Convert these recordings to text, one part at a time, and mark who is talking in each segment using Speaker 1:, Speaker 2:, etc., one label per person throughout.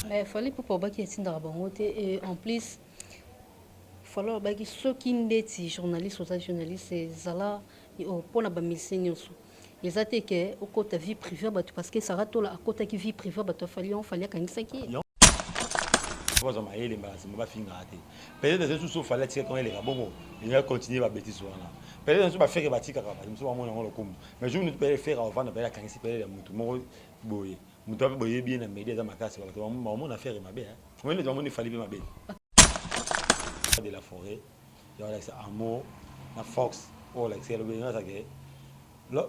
Speaker 1: Mais il fallait pour pas qu'il y ait une et en plus il fallait que ceux qui sont journalistes ou journalistes c'est zala pour la bamiseni aussi. Les attaques que au côté vie privée parce que ça rate là à côté qui vie privée fallait quand ça qui
Speaker 2: Parce que il m'a fini à peut-être que tout fallait tirer quand il est bon il va continuer à bêtiser là peut-être que va faire que tika kaba je me mon comme mais je ne peux faire avant de faire quand il peut mutu mo boye mutu boye bien na média za makasi parce que mon affaire ma bien moi les gens il fallait ma bien de la forêt il y a ça amour la fox ou l'excès le bien ça que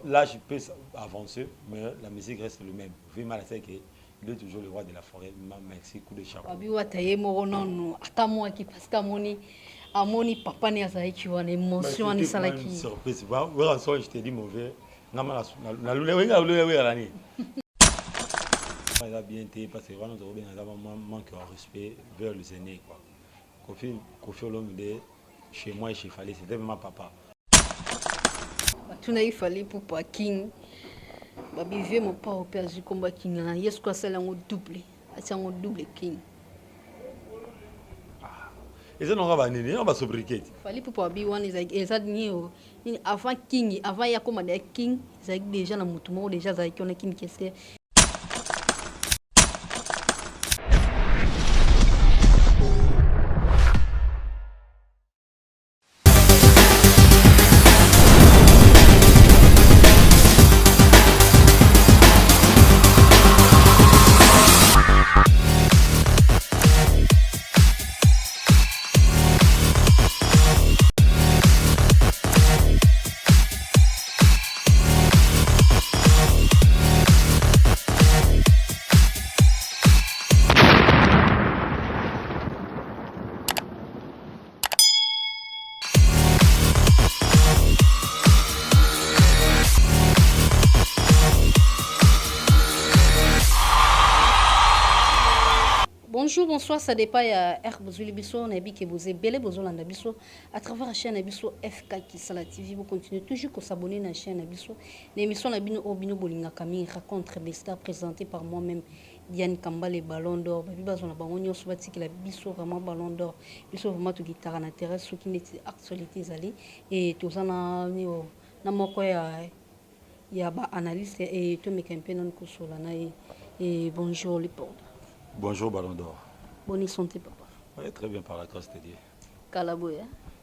Speaker 2: là je peux avancer mais la musique reste le même vu mal c'est que il est toujours le roi de la forêt. Merci, coup de chapeau.
Speaker 1: Abi wataye moko nono atamo ki parce que amoni papa ne azaiki wana émotion ni salaki.
Speaker 2: Surprise. Voilà, ça je te dis mauvais. Na lule wenga lule wenga la ni. Ça bien été parce que vraiment nous avons manque de respect vers les aînés quoi. Kofi Olomide chez moi et chez Fallait, c'était ma papa.
Speaker 1: Tu n'as fallu pour pas King. Babi vie mon pas au père du combat King là. Yes quoi c'est là on double. C'est un double King.
Speaker 2: Et ça n'aura pas nini, on va sobriquet.
Speaker 1: Fallait pour pas bi one exact ni avant King, avant ya comme des King, c'est déjà na mutumo déjà ça qui on est King qu'est-ce Bonjour, bonsoir, ça dépend à Herbozuli Bisso, on a dit que vous êtes belle, vous avez Bisso à travers la chaîne Bisso FK qui est la TV, vous continuez toujours à s'abonner à la chaîne Bisso. L'émission Nabino Obino Bolinga Kami raconte des stars présentées par moi-même, Diane Kamba, les ballons d'or, Babibazon la Bangonio, Soubati qui la Bisso vraiment ballon d'or, Bisso vraiment tout guitare en intérêt, ceux qui n'étaient actualités allées, et tout ça na moko ya ba analyste et tout mes campagnes non kusolana et bonjour les portes.
Speaker 2: Bonjour Ballon d'Or.
Speaker 1: Bonne santé, papa.
Speaker 2: Oui, très bien par la grâce de Dieu.
Speaker 1: Kalaboya.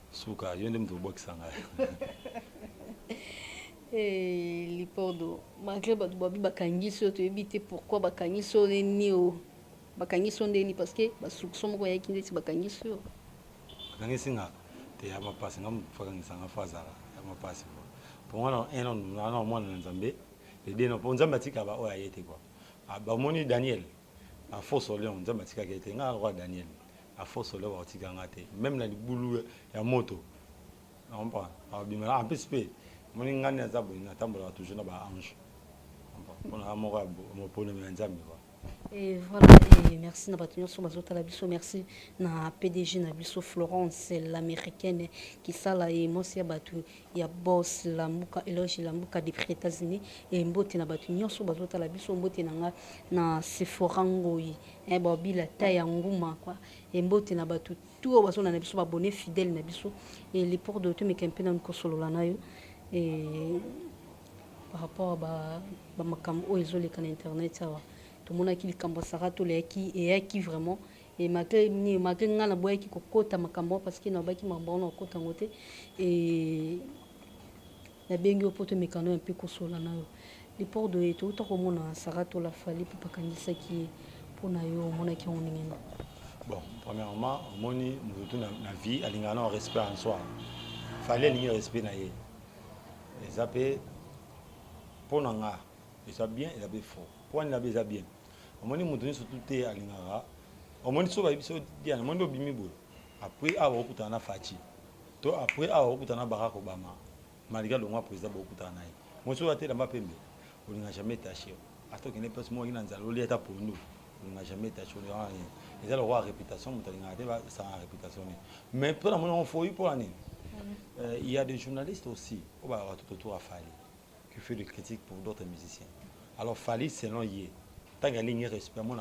Speaker 2: Souka, il y a un box
Speaker 1: Et Lipordo, malgré Babi Bakangi, tu évites pourquoi Bakangi sont les néo. Bakangi sont des parce que Bassoukson voyait qu'il était Bakangi sur.
Speaker 2: Bakangi Singa, tu as ma passe, non, Fagangi Sanga Fazara, ma passe. Pour moi, un an, moi, dans Zambé, les deux, non, pour Zambatika, bah, ouais, été quoi. Ah, bah, mon Daniel. A force au lion, Zamatika qui était un roi Daniel. A force au lion, même la boulou et moto. On prend. En plus, mon ingénieur a toujours un ange. On a mon problème en Zambie.
Speaker 1: Et voilà, et merci na batunyo sur bazota la biso, merci na PDG na biso Florence l'américaine qui sala et moi c'est batu ya boss la muka eloge la muka des États-Unis et mbote na batunyo sur bazota la biso mbote na Sephora ngoi et bobi la taille nguma quoi et mbote na batu tout baso na biso abonné fidèle na biso et les ports de tout mes campagnes na kosolo la nayo et par rapport à ba makam o ezole kan internet ça tout le monde a qui kambasara tout les qui vraiment et malgré ngana boya qui kokota makambo parce que na ba qui mabona kokota ngote et la bengi opoto mekano un peu kosola na les ports de tout to komona sarato la fali pour pas kanisa qui pour na yo mona qui on ngena.
Speaker 2: Bon, premièrement, moni nous na vie alingana en respect en soi. Fallait ligne respect na ye. Et ça peut pour nanga, et ça bien et ça bien faux. Pour na bien ça bien. Omoni mutuni surtout te alingara omoni so ba biso diana mondo bimibo après awa okutana fachi to après awa okutana Barack Obama malgré le moi président okutana naye mo so ate lamba pembe olinga jamais taché ato kene place mo ina nzalo leta pour nous olinga jamais taché rien et ça le roi réputation mutalinga te ba sa réputation mais pour la mon faut pour l'année il y a des journalistes aussi au ba tout autour à Fali qui fait des critiques pour d'autres musiciens alors Fali selon hier tant qu'il y a ligne respect mon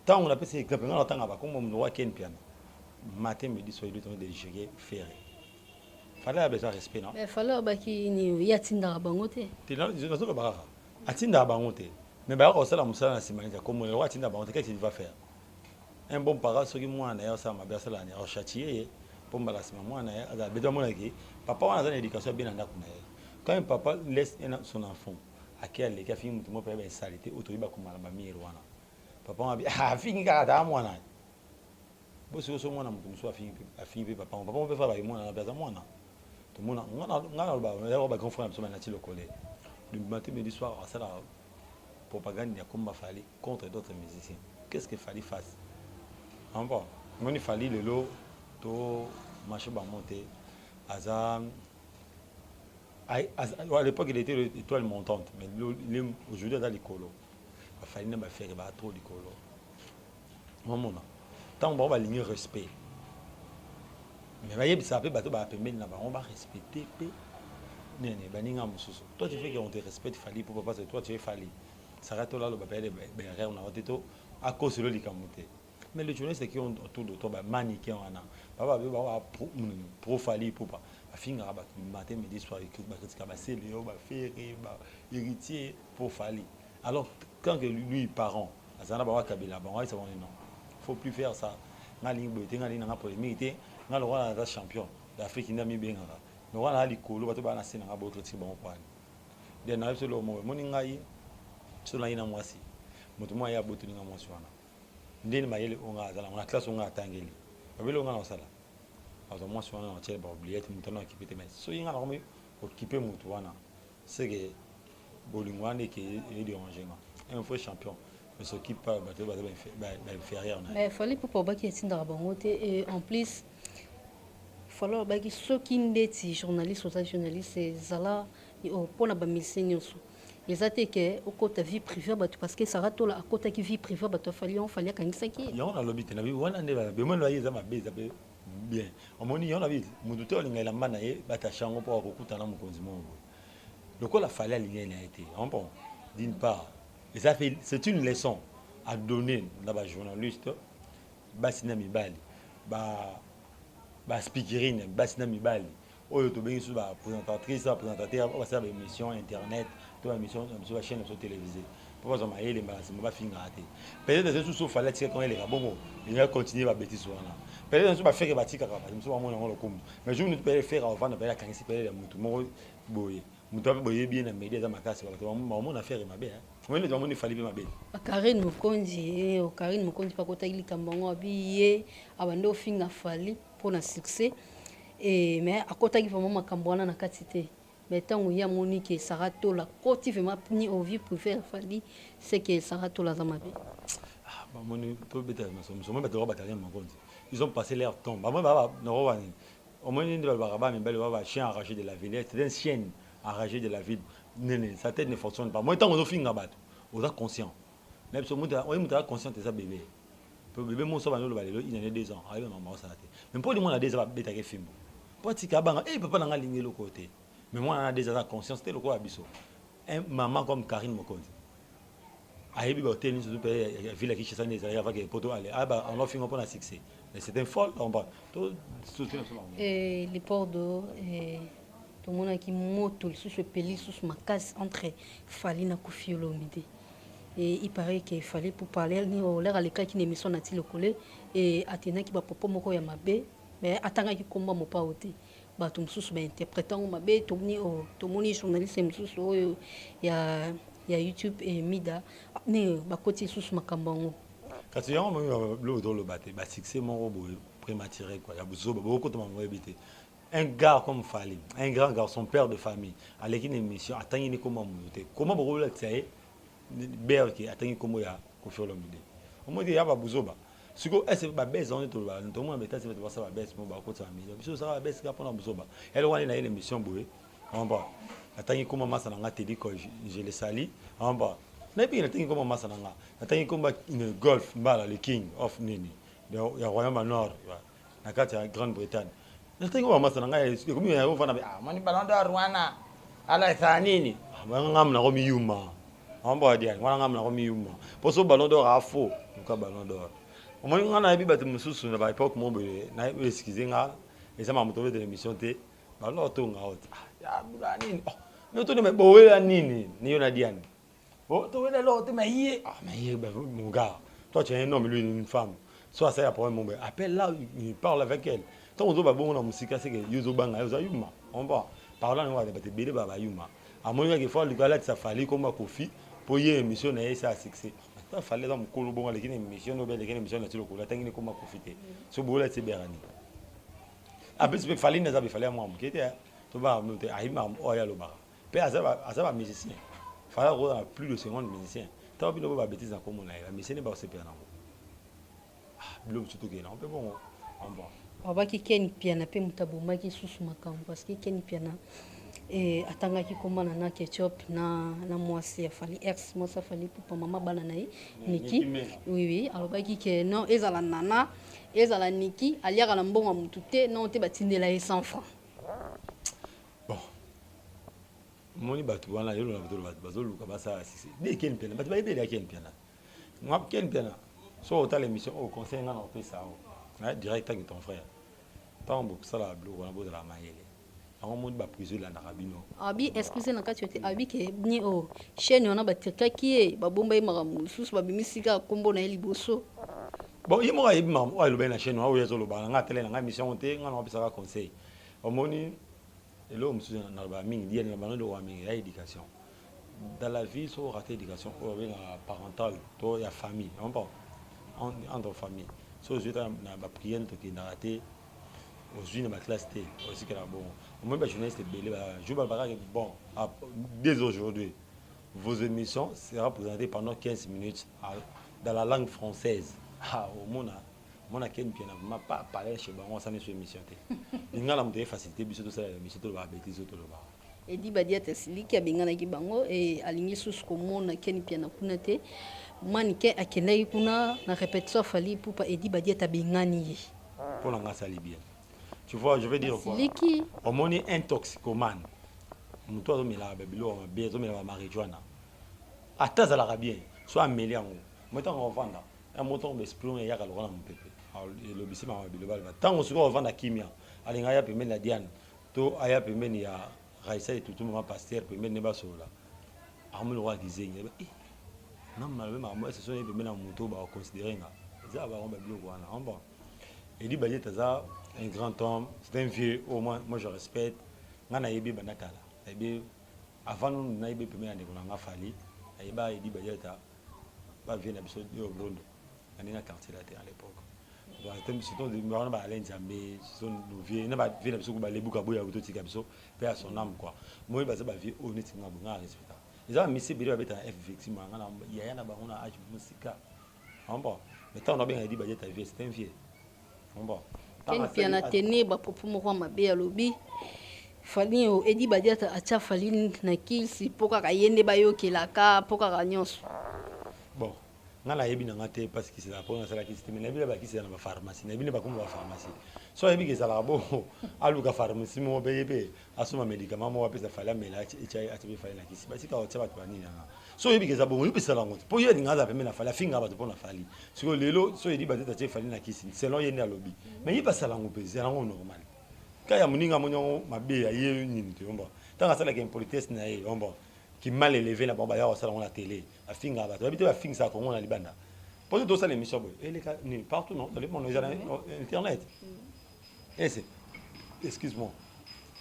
Speaker 2: tant on appelle ces exemple on entend pas comme on voit Ken piano matin midi soir il doit de gérer faire fallait avoir besoin respect non
Speaker 1: mais fallait ba ki ni yatinda bango te
Speaker 2: tu là je ne pas atinda bango te mais ba ko sala musala na simani comme on atinda bango te qu'est-ce qu'il va faire un bon parent ce qui moi na ça ma bersa la ni au châtier pour mbala sima moi na ya besoin mon ki papa on a une éducation bien anda kuna quand un papa laisse son enfant à quel les filles mutumo peut être salité autour comme la mamie rwana papa on a fini kaka mwana bosi so mwana mutu so afini pe papa on peut faire ba mwana na besoin mwana tout le monde ngana ba grand frère so na ti lokole le matin midi soir ça la propagande ya komba fali contre d'autres musiciens qu'est-ce que fallait fasse en bon il fallait le lot to marché ba monter azam à l'époque il était l'étoile montante mais aujourd'hui dans l'écolo il fallait ne pas faire ba trop l'écolo moment tant on va ligne respect mais voyez ça peut bateau ba permettre là on va respecter pe nene baninga mususu toi tu fais qu'on te respecte fallait pour papa c'est toi tu es fallait ça rate là le ba père ben on a voté à cause de l'ikamoté mais les journalistes qui ont autour de toi ba maniquer on a papa ba pro fallait pour pas afinga ba matin midi soir écrit ba critique ba c'est léo ba faire ba héritier pour fallait alors quand lui parent azana ba kabila ba ouais c'est bon non faut plus faire ça ngali boté ngali na polémique ngali roi champion d'Afrique ndami bengaka mais wana likolo bato bana sena nga boto ti bon kwani de na so lo mo moni ngai so la ina mwasi mutu mo ya boto ninga mwasi wana ndeni mayele onga azala na classe onga atangeli babelo onga na sala azo mwasi wana na tele ba oublier mutu na kipete mais so yinga na ko occuper mutu wana c'est que bolingwane ke est dérangé un faux champion mais s'occupe pas bato inférieur
Speaker 1: mais fallait pour ba ki yatinda bango te et en plus falloir baki soki ndeti journaliste aux journalistes zala pona ba médecin nyonso ezate ke okota vie privée bato parce que ça ratola akota ki vie privée bato fali on fali kangisa ki
Speaker 2: yo na lobby te na bi wana nde ba be mo loyer za mabe za be bien omoni yo na bi mutu te olinga la mana ye batashango po kokutana mukonzi mongo lokola fali alinga na été en bon d'une part et ça fait c'est une leçon à donner na ba journaliste basina mibali ba speakerine basina mibali oyo to bengi so ba présentatrice présentateur ba sa émission internet to émission sur la chaîne télévisée pour pas ma yele ba se ba finga ate peut-être c'est sous fallait que quand il est bongo il va continuer ba bêtise wana peut-être so ba faire ba tika ka ba so ba mona ngolo comme mais je ne peux pas faire avant de ba ka ngisi peut-être mutu mo boye mutu boye bien na média za makasi ba to mo na faire ma bien on ne doit fallait ma bien
Speaker 1: Karine Mukonzi pa kota ili kambango abiye abando finga fali pour un succès et mais à côté vraiment makambwana na katité mais tant ya monique sarato la côté vraiment ni au vie préfère fali c'est que sarato la zamabe
Speaker 2: ah bah moni to beta na so ba to ba Karine Mukonzi ils ont passé leur temps bah moi no wani au moins ni ba mais belle ba chien arraché de la ville c'est un chien arraché de la ville non sa tête ne fonctionne pas moi tant on finga bat on est conscient même so muta on est conscient de ça bébé bébé mon so ba no ba lelo il a 2 ans ayo maman ça mais pour lui moi a déjà beta ke film pour tika banga eh papa nanga lingé le côté mais moi on a déjà conscience c'était le quoi biso un maman comme Karine Mukonzi ayebi ba tennis so pe ville qui chesa neza ya va que poto aller ah bah on a fini pour la succès mais c'est un folle on va tout soutenir ça
Speaker 1: et les ports d'eau et tout le monde qui moto sous ce peli sous ma case entre Fali na Koffi Olomide. Et il paraît qu'il fallait pour parler ni au l'air à l'école qui n'émission n'a-t-il le collé et Athéna qui va popo moko ya mabe mais atanga qui combat mo pas oté ba tum sous ba interprétant mabe to ni o to moni journaliste sous ya YouTube et Mida ne ba côté sous makambango
Speaker 2: quand tu as le dans le baté ba succès mon robot prématuré quoi ya buzo beaucoup de monde habité un gars comme Fali un grand garçon père de famille à l'équipe émission atanga ni comment beaucoup là tu berki atangi kombo ya Koffi Olomide omodi ya ba buzoba siko ese ba beza on to ba to mo beta se ba sa ba beza mo ba ko ta mi biso sa ba beza ka pona buzoba elle wani na ile mission boye en bas atangi kombo masa na ngati di ko je le sali en bas na bi atangi kombo masa na nga atangi kombo une golf mbala le king of nini ya royaume nord na kati ya Grande-Bretagne atangi kombo masa na nga ya komi ya vana ah mani balanda Rwanda ala thanini ngam na ko mi yuma On va dire, on a un yuma. Pour ce ballon d'or à faux, donc ballon d'or. Au moins, on a vu battre Moussou sur l'époque, mon bébé, n'a eu excusé, et ça m'a trouvé de l'émission T. Ballon tourne out. Ah, Boulani. Mais tu ne me bois la nini, ni on a dit. Oh, tu es là, tu m'as yé. Ah, mais mon gars, toi tu es un homme, lui une femme. Soit ça, pour mon bébé. Appelle là, il parle avec elle. Tant on va bon, la musique, c'est que Yuzo Banga, Yuzo Yuma. On va. Parlant, on va débattre, Bébé Baba Yuma. À mon avis, il faut le gars là, ça fallait comme un Kofi. Pour y émission na ça succès ça fallait dans mukolo bonga lekini émission no bele lekini émission na tilo kola tangi ko makofite so bola tse berani abis be fallait na za be fallait moi mukete to ba muté aima o ya lo ba pe azaba musicien fallait ko plus de 50 musiciens ta bino ba bêtise na ko mona la musicien ba se perdre bilo surtout que on peut bon on bon
Speaker 1: abaki ken piana pe mutabuma ki susu makambo parce que ken piana atangaki komana na ketchup na mwasi afali ex mwasi afali pour maman bana na Niki oui alobaki ke non ezala nana ezala Niki aliaka na mbongo mutu te non te batindela ye 100 francs
Speaker 2: bon moni batu wana yelo na batu bazoluka basa sisi de ken piana batu baide de ken piana moi ken piana so autant l'émission au conseil ngana opé ça na direct avec ton frère tambo sala blo wana bo de la mayele on monte ba prison la narabino
Speaker 1: abi excusez na kati abi ke ni o chaîne on a batika ki ba bomba imaramu susu ba bimisika kombo na liboso
Speaker 2: bon il m'a dit maman o lo na chaîne o yezo lo ba nga tele na mission te nga na opesa conseil o moni elo musu na ba mingi dia na bano de wa mingi ya éducation dans la vie so rater éducation o bien parentale to ya famille on pas entre famille so je na ba prière to ki na rater aujourd'hui dans ma classe T aussi que là bon moi ben journaliste belé je vais pas bon dès aujourd'hui vos émissions sera présentées pendant 15 minutes dans la langue française au monde mon a ken bien m'a pas parler chez bon ça n'est sur émission T ninga la me facilité biso to ça émission to ba bêtise to ba
Speaker 1: et dit badia tasiliki abengana ki bango et alingi susu ko mona ken piana kuna te manike akenai kuna na répétition fali pour pas edi badia tabengani
Speaker 2: pour la ngasa libyen. Tu vois, je veux dire quoi? Au moins un toxicomane. Nous tous mais là, bébilo, bien, mais la marijuana. Attends à la bien, soit mêlé en haut. Maintenant on vend là. Un montant d'esprit et y a le roi mon pépé. Alors le bisi m'a bébilo balba. Tant on se voit vendre la kimia. Allez ngaya peut mettre la Diane. To aya peut mettre ya Raissa et tout le monde pasteur peut mettre neba sola. Arme le roi disait non malheureusement moi ce sont les peut mettre en moto ba considérer nga. Ça va on bébilo quoi là. Bon. Il dit baye taza un grand homme, c'est un vieux, au moins, moi je respecte. Ngana yebi banakala. Yebi avant nous na yebi premier année qu'on a fallu. Yeba yedi bayeta ba vient d'absolu au Brondo. On est dans quartier là à l'époque. Donc c'est tout de moi on va aller Nzambe, sont nous vieux, na ba vient d'absolu ba lebuka boya buto tika biso, paix à son âme quoi. Moi ba ba vieux honnête nga bunga respecta. Ils ont mis ces bidons avec un F effectivement ngana yaya na ba on a âge musika. En bon, mais tant on a bien yedi bayeta vieux, c'est un vieux. En bon.
Speaker 1: Ken piana tene ba popo moko mabe ya lobi fali o edi badiata acha fali na kilsi poka ka yende ba yokelaka poka ka nyonso
Speaker 2: bon ngala yebi na ngate parce que c'est la première sala qui système na bi ba ki c'est na pharmacie na bi ne ba comme ba pharmacie so yebi ke sala bo aluka pharmacie mo be yebe asuma médicament mo apesa fala mela echa atibe fala na kisi ba sika o tsaba tbani na so yebi ke sabo yebi sala ngoto po yedi ngaza pe na fala finga ba to na fali siko lelo so yedi ba tete fali na kisi selon yende alobi mais yebi sala ngope sala ngo normal kaya muninga monyo mabe ya ye nini te omba tanga sala ke impolitesse na ye omba qui mal élevé na bamba ya au salon la télé a finga ba to habite ba finga ça ko ngona libanda pour tout ça l'émission boy et les cas partout non dans le monde internet et c'est excuse-moi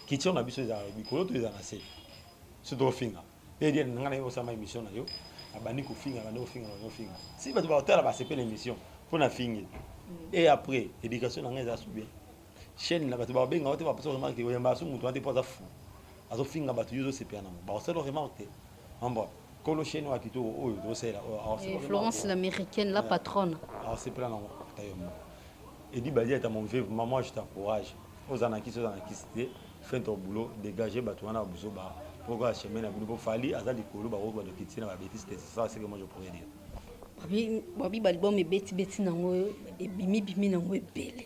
Speaker 2: qui tient na biso za bikolo to za na se so do finga et dire ngana yo sama émission na yo abani ko finga ba no finga si ba to ba hôtel ba c'est pas l'émission pour na finga et après éducation na ngeza subir chaîne na ba to ba benga o te ba so remarque yo yamba so mutu ante poza fou azo finga ba to yo se piana ba so lo remarque amba kolo chaîne wa kito o do se la
Speaker 1: Florence l'américaine la patronne
Speaker 2: alors c'est plein non tayomo et dit ba dia ta mon vieux maman je t'encourage aux anaki cité fais ton boulot dégager ba to wana buzo ba pourquoi chemin na boulot fali azali kolo ba ko ba de kitina ba bêtise c'est ça c'est que moi je pourrais dire
Speaker 1: babi balbum e beti nango e bimi nango ebele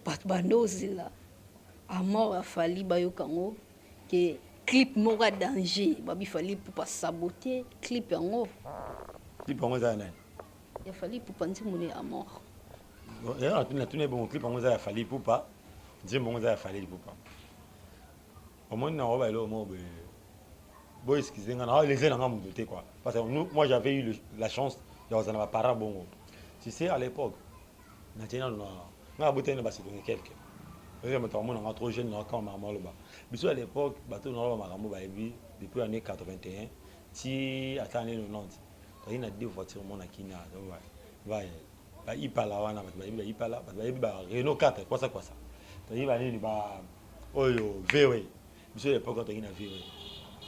Speaker 1: bato bandozela amor afali bayokango ke clip moko danger babi fallait pour pas saboter clip yango
Speaker 2: clip yango za nani
Speaker 1: il fallait pour pas nzimbo à mort
Speaker 2: ya tuna bon clip yango za ya fallait pour pas nzimbo yango za ya fallait pour pas au moins na roba lo mo be boy excusez nga les gens nga muté quoi parce que nous moi j'avais eu la chance de avoir un parent bon tu sais à l'époque na tena na nga botena ba c'est quelques je me trouve on trop jeune quand maman là bas biso à l'époque bateau na ba makambo ba ebi depuis année 81 si attendez 90 il y a deux voitures mon na kina ba ipala wana ba ipala ba Renault 4 quoi ça il va ni ba oyo VW biso à l'époque quand il y a VW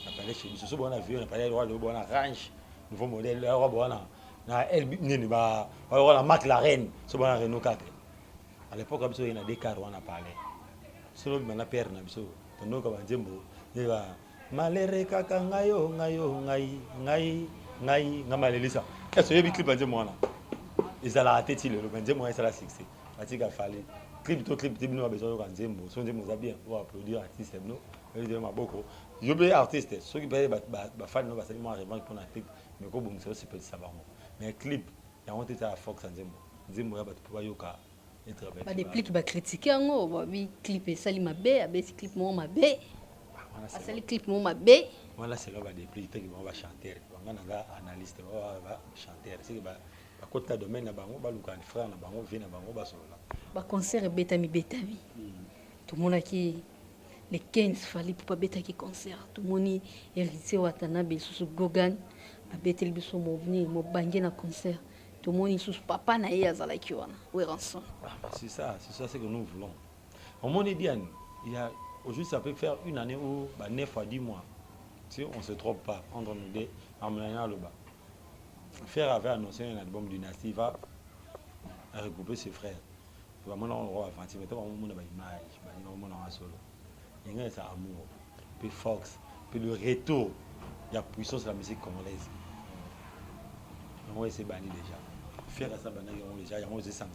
Speaker 2: na parler chez biso so bona VW na parler roi le bona range nouveau modèle roi bona na elle ni ba la McLaren so bona Renault 4 à l'époque biso il y a des cars on a parlé solo bana père na biso tono ka banzembo yeba malere kaka ngayo ngai ngamalelisa eso yebi clip banzembo wana ezala ateti le banzembo wana sala succès atika fallait clip tibino ba besoin ka nzembo so nzembo za bien pour applaudir artiste no de maboko yobe artiste so ki ba fan no ba sali mo revendre pour na clip mais ko bongo c'est petit sabango mais clip ya on était à Fox nzembo ya ba to yoka
Speaker 1: ba des clips ba critiquer ngo ba bi clip sali mabe abe clip mo mabe sali clip mo mabe
Speaker 2: voilà c'est là ba des clips qui vont chanter banga na analyste ba chanter c'est ba côté domaine na bango ba luka frère na bango vient na bango ba solo
Speaker 1: ba concert betami tout le monde qui les 15 fallait pour pas beta qui concert tout le monde héritier Watanabe sous Gogan abetel biso mo venir mo bangé na concert tout le monde sous papa na yazala ki wana we ranson
Speaker 2: c'est ça c'est que nous voulons au monde dit il y a aujourd'hui ça peut faire une année ou 9 à 10 mois si on se trompe pas entre nous deux en menant le bas faire avait annoncé un album Dynastie va regrouper ses frères vraiment on va avancer mais toi on a une image on a solo il y a ça amour puis Fox puis le retour il y a puissance de la musique congolaise on va essayer banni déjà faire ça banni on déjà on essayer ça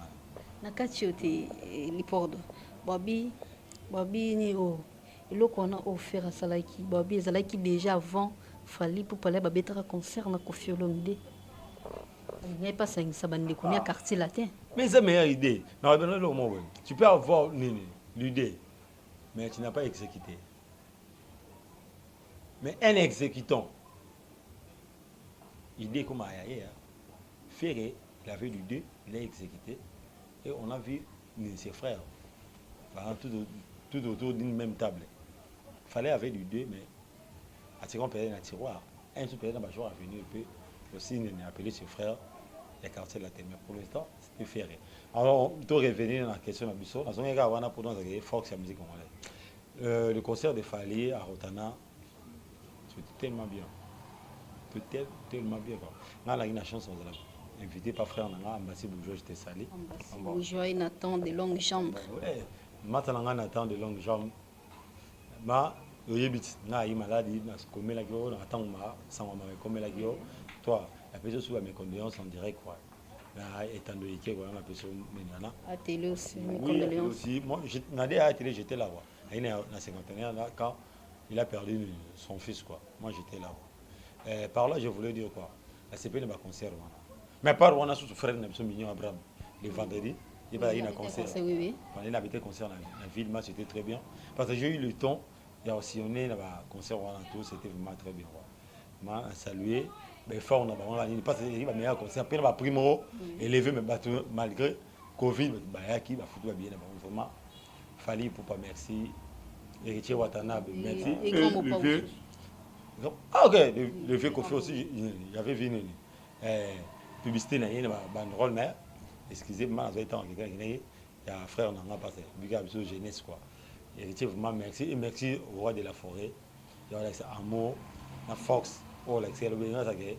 Speaker 1: na kati yote lipordo babi ni o eloko wana offert asalaki babi ezalaki déjà avant fallait pour parler babetaka concert na Koffi Olomide il n'est pas ça bande connait quartier latin
Speaker 2: mais c'est meilleure idée non tu peux avoir l'idée mais tu n'as pas exécuté mais un exécutant idée comme ailleurs Ferré il avait l'idée il a exécuté et on a vu ses frères tout autour d'une même table fallait avoir l'idée mais à ce qu'on peut dans tiroir un sous peut dans jour à venir peut aussi appeler ses frères les quartiers de la terre mais pour l'instant c'était Ferré alors on doit revenir dans la question de Bissot dans un gars on a pour nous Fox la musique congolaise le concert de Fallé à Rotana c'était tellement bien peut-être tellement bien quoi on a eu la chance on a invité par frère Nanga Ambassi Bourgeois j'étais salé
Speaker 1: Bourgeois il attend de longues jambes
Speaker 2: ouais maintenant on attend de longues jambes ma yebit na yi maladie na komela kio na attend ma sans ma komela kio toi la personne sous mes condoléances en direct quoi na étant donné que on a personne maintenant
Speaker 1: à télé aussi mes
Speaker 2: condoléances aussi moi j'étais à la télé j'étais là quoi il a na 51 là quand il a perdu son fils quoi moi j'étais là par là je voulais dire quoi la CP ne va concert mais par on a sous frère na biso mignon Abraham le vendredi il va y a un concert
Speaker 1: oui
Speaker 2: il a habité concert dans la ville moi c'était très bien parce que j'ai eu le temps il y a aussi on est là concert on tout c'était vraiment très bien moi saluer mais fort on a parce qu'il va meilleur concert après va primo élevé mais malgré Covid bah qui va foutre bien vraiment fallait pour pas merci héritier Watanabe merci le vieux ah ok le vieux Koffi aussi il y avait vu une publicité na yena banderole mais excusez-moi j'ai été en quelqu'un il y a un frère Nanga parce que biga biso jeunesse quoi héritier vraiment merci et merci au roi de la forêt il y a ça amour na Fox oh l'excellent bien ça que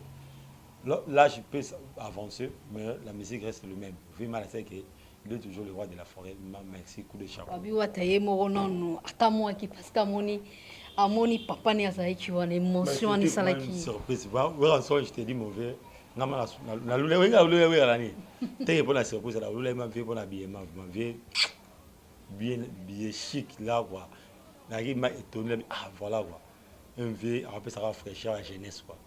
Speaker 2: là je peux avancer mais la musique reste le même vraiment c'est que il est toujours le roi de la forêt merci coup de chapeau
Speaker 1: abi wataye moko nono ata moi qui parce que amoni papa ne azaki wana émotion ni salaki
Speaker 2: surprise voilà ça je te dis mauvais na lule wenga lule we alani te pour la surprise la lule m'a fait pour la bien bien chic là quoi na qui m'a étonné ah voilà quoi un vieux, après ça va fraîchir la jeunesse, quoi.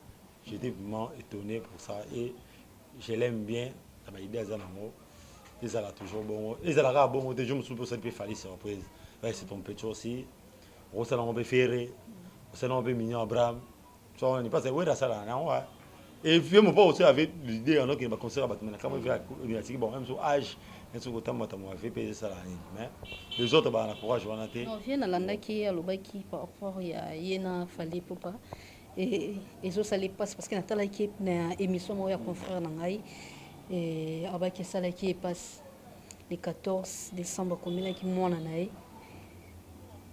Speaker 2: J'étais vraiment étonné pour ça et je l'aime bien. Ça m'a aidé à Zanamo. Et ça l'a toujours bon. Et ça l'a bon. Je me suis dit que ça peut faire surprise. Ouais, c'est ton petit aussi. On s'est un peu ferré. On s'est un peu mignon Abraham. On n'est pas c'est ouais, ça là. Et puis, mon père aussi avait l'idée, on a qu'il va construire un bâtiment. Quand on vient à l'université, bon, même sur âge, un sur autant, moi, fait payer ça là. Mais les autres, bah, on a courage, on a été.
Speaker 1: Non, viens à l'andaki, à l'obaki, par rapport à Yéna Fali Popa. Et ça, ça les passe parce que Natala qui est une émission, moi, à confrère Nangaï. Et Abaki, ça là qui passe le 14 décembre, comme il y a qui m'en a naï.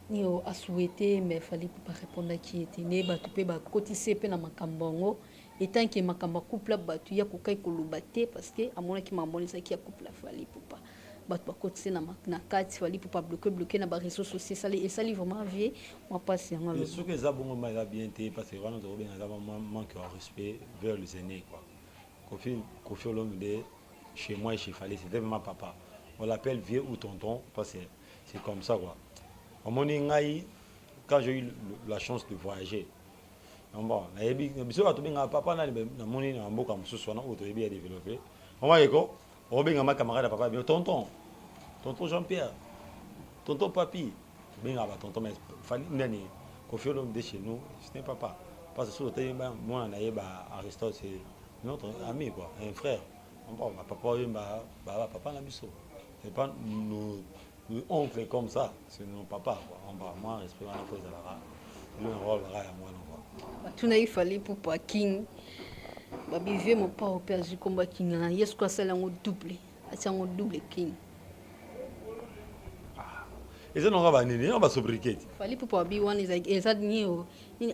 Speaker 1: Ni a souhaité, mais il fallait pas répondre à qui était né, bah, tu peux cotiser na makambongo. Et tant que makamba couple bah, tu y a kokai kolubate parce que à mon qui m'a monné ça qui a couple fallait pas. Bah, tu vas cotiser na carte, fallait pas bloquer na réseaux sociaux, ça et ça li vraiment vieux, moi passer en
Speaker 2: le. Ce que ça bon m'a bien été parce que vraiment on bien manque de respect vers les aînés quoi. Kofi Olomide chez moi et chez Fallé, c'était ma papa. On l'appelle vieux ou tonton parce que c'est comme ça quoi. Quand j'ai eu la chance de voyager, bon, papa n'a développé. On va ma camarade papa, tonton Jean-Pierre, tonton Papi, tonton mais fallait Kofi de chez nous, c'était papa. Parce que sur le moi on a Aristote, c'est notre ami quoi, un frère. Bon, papa n'a pas. C'est pas nos oncles comme ça, c'est nos papas quoi. Moi respect à la fois le rôle là moi non.
Speaker 1: Tu n'as fallu pour pas king. Babi vieux mon père au père du combat king là, yes quoi c'est là on double king.
Speaker 2: Et ça non va nini, on va sobriquet.
Speaker 1: Fallait pour pas bi one is like ça ni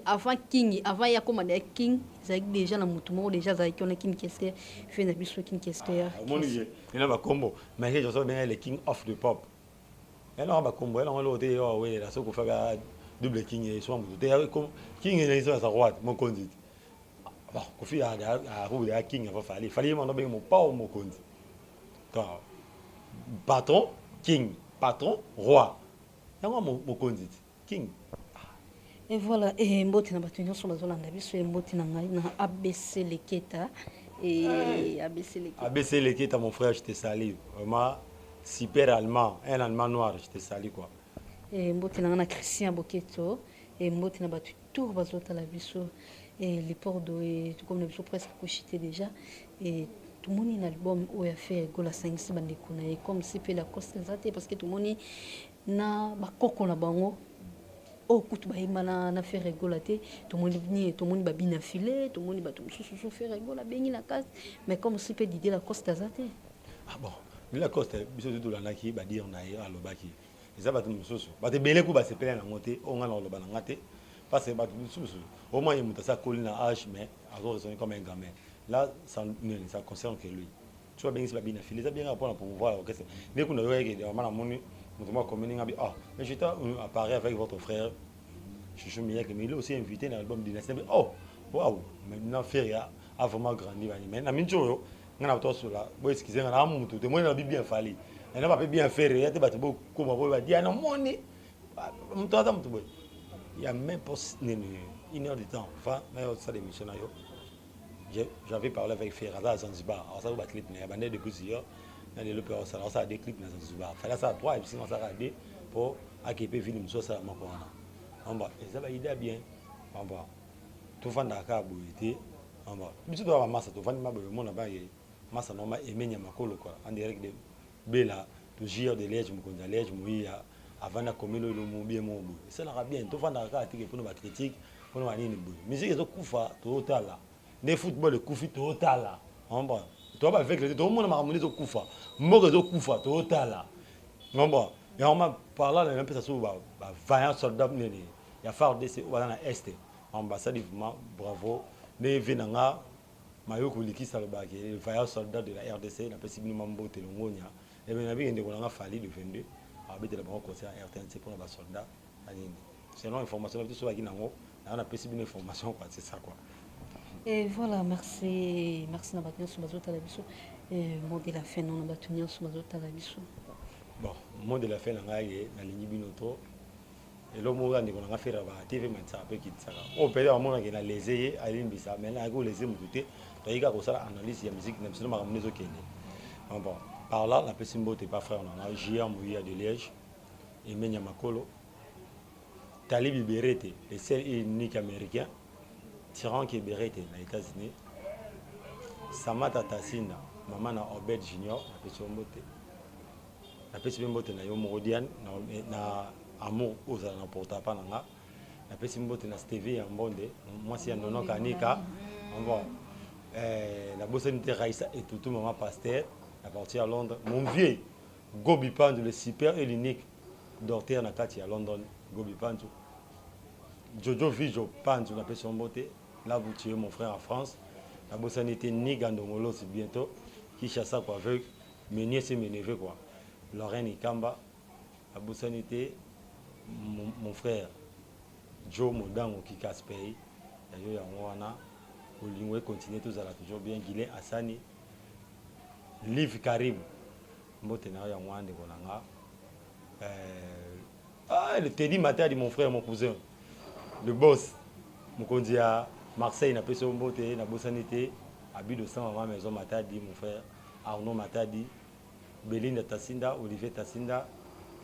Speaker 1: avant king, avant ya comme des king, ça déjà na mutumo déjà ça qui on a king qu'est-ce fait na biso king qu'est-ce
Speaker 2: mon il y a pas combo, mais je sais bien le king of the pop. Et là on va combo, là on l'autre ouais là ça qu'on fait double king et soit mutu. Comme king est ça roi mon conduit. Bon, Kofi a roule à king fallait m'en donner mon pas mon conduit. Patron king, patron roi. Mon conduit king.
Speaker 1: Et voilà, et mboti na batunyo so bazolanda biso e mboti na ngai na ABC Leketa et ABC Leketa.
Speaker 2: ABC Leketa mon frère, je te salue. Vraiment super allemand, un allemand noir, je te salue quoi.
Speaker 1: Et mboti na Christian Boketo et mboti na batu tour bazotala biso et les ports d'eau et tout comme nous sommes presque couchés déjà et tout le monde a l'album où il a fait Gola 5 bandeko na et comme c'est fait la coste zate parce que tout le monde na bakoko na bango oh kutu bahima na faire rigolater tout le monde babina filet tout le monde ba tout sous faire rigola bengi na case mais comme c'est fait d'idée la coste zate
Speaker 2: ah bon la coste biso tout la naki ba dire na ya lobaki ça ba tout mususu ba te belé ku ba se pele na ngote on a lo ba na ngate parce que ba tout mususu au moins il muta ça colle na âge mais à raisonner comme un gamin là ça concerne que lui tu vois bien si babina filet ça bien pour pouvoir ok c'est mais qu'on aurait que on a moni moi comme mais j'étais à Paris avec votre frère je suis mais il est aussi invité dans l'album Dynastie oh waouh maintenant frère a vraiment grandi mais na mincho on a tout cela bon excusez moi na mutu te moi na bien fallu et n'a pas bien faire il y a des bateaux comme on va dire non moni mutu ata mutu boy il y a même pas une heure de temps enfin mais ça des missionnaires j'avais parlé avec Ferrada à Zanzibar alors ça va clip il y a bandé de plusieurs dans les lopéros ça a des clips dans Zanzibar fallait ça trois et puis sinon ça regarder pour acquérir ville muso ça makona on va et ça va aider bien on va tout faire d'accord boité on va biso to ba massa to fandi mabe mo na ba ye massa no ma emenya makolo quoi en direct de bela to gire de lège mo konza lège mo ya avant na komelo lo mo bien mo bo ça na bien to fanda d'accord tike pour ba critique pour ba nini bo musique zo kufa to tala ne football kufi to tala on va to ba avec le to mo na makamuni zo kufa mo zo kufa to tala on va et on m'a parlé un peu ça sur ba vaillant soldat nini ya FARDC ou na est ambassade vraiment bravo ne venanga mayoko likisa le baki le vaillant soldat de la RDC na possible mambo telongonya et bien na bi ndeko nga fali de 22 abete la banque concert RTNC pour les soldats anini sinon information tout soit qui nango on a possible une information quoi c'est ça quoi.
Speaker 1: Et voilà, merci na batunyo sur bazota la biso et mot de la fin non batunyo sur bazota la biso.
Speaker 2: Bon, mot de la fin na ngai na lingi binoto et l'homme on a fait la TV maintenant après qui ça on peut dire on a qui a lésé aller mbisa mais là go lésé muté to yiga ko sala analyse ya musique même si ma ramener zo kende bon par là la personne bote pas frère on a Gia Mouya de Liège et Menya Makolo Talib Berete le seul et unique américain tyran qui est Berete aux États-Unis Samata Tassinda maman na Obed Junior la personne bote la personne bote na yo Morodian na amour aux na porta pas nanga la personne bote na Stevie en bonde moi c'est nono kanika bon la bossonité Raïsa et tout maman pasteur à partir à Londres mon vieux Gobi Pandu le super et l'unique docteur Nakati à London Gobi Pandu Jojo Vijo Pandu la personne beauté là vous tuez mon frère en France la bossonité ni Gandongolo c'est bientôt qui chasse quoi avec mes nièces et mes neveux quoi Lorraine et Kamba la bossonité mon frère Joe Modango qui casse pays d'ailleurs il y a un Olingwe continue tous à la toujours bien Guilin Assani Liv Karim Motena ya mwande konanga le Teddy Matadi mon frère mon cousin le boss mon kondi à Marseille n'a pas son beauté na bosanité habit de sang maman maison Matadi mon frère Arnaud Matadi Belinda Tassinda Olivier Tassinda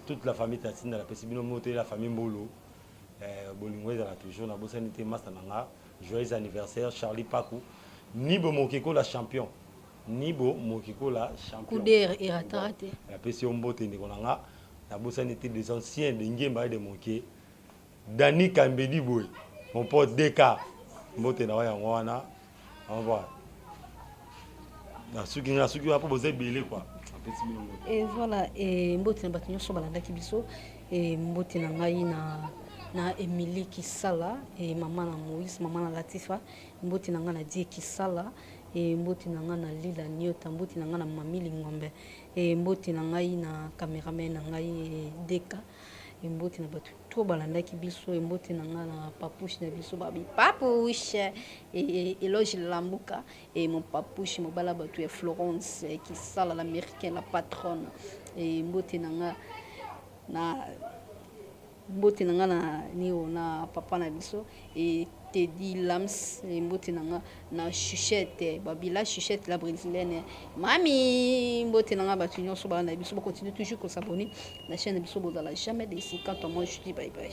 Speaker 2: toute la famille Tassinda la possibilité monter la famille Mbolo Bolingwe à la toujours na bosanité Mastananga. Joyeux anniversaire Charlie Pakou Nibo Mokiko la champion Nibo Mokiko la champion
Speaker 1: Couder et raté
Speaker 2: la PC Ombote Nikonanga la bosanité des anciens de Ngemba de Moké Dani Kambedi Boy mon pote Deka Mbote na ya wana on va na suki va proposer belé quoi
Speaker 1: et voilà et Mbote na batunyo so balanda kibiso et Mbote na ngai na Emily Kisala et maman na Moïse maman na Latifa mboti na nga na Die Kisala et mboti na nga na Lila Nyota mboti na nga na Mamili Ngombe et mboti na ngai na cameraman na ngai Deka et mboti na batu to balanda ki biso et mboti na nga na Papouche na biso babi Papouche et Eloge Lambuka et mon Papouche mo bala batu et Florence Kisala l'américaine la patronne et mboti na nga na mbote na nga na niyo na papa na biso et Teddy Lams mbote na nga na Chuchette babila Chuchette la brésilienne mami mbote na nga batu nyonso ba na biso ba continue toujours ko s'abonner la chaîne biso bozala jamais déçu quand moi je dis bye bye.